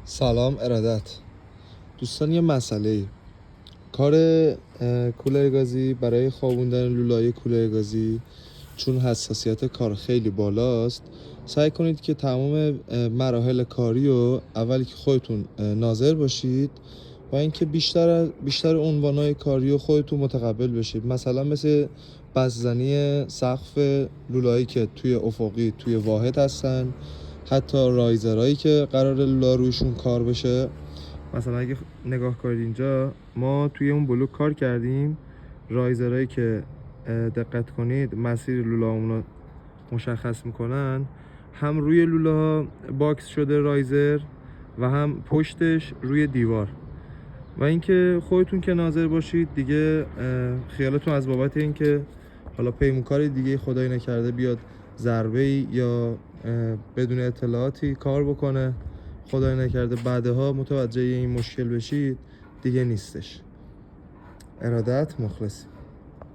سلام ارادت دوستان. یه مسئله کار کولر گازی برای خوابوندن لوله‌های کولر گازی، چون حساسیت کار خیلی بالاست، سعی کنید که تمام مراحل کاری رو اولی که خودتون ناظر باشید و اینکه بیشتر عنوانهای کاری رو خودتون متقبل بشید. مثلا مثل بستنی سقف لوله‌هایی که توی افقی توی واحد هستن، حتی رایزرهایی که قرار لوله روشون کار بشه. مثلا اگه نگاه کنید اینجا ما توی اون بلوک کار کردیم، رایزرهایی که دقت کنید مسیر لوله‌هامون رو مشخص میکنن، هم روی لوله ها باکس شده رایزر و هم پشتش روی دیوار. و اینکه خودتون که ناظر باشید دیگه، خیالتون از بابت اینکه حالا پیمونکار دیگه خدای نکرده بیاد ضربه‌ای یا بدون اطلاعاتی کار بکنه، خدای نکرده بعدها متوجه این مشکل بشید، دیگه نیستش. ارادت، مخلصی.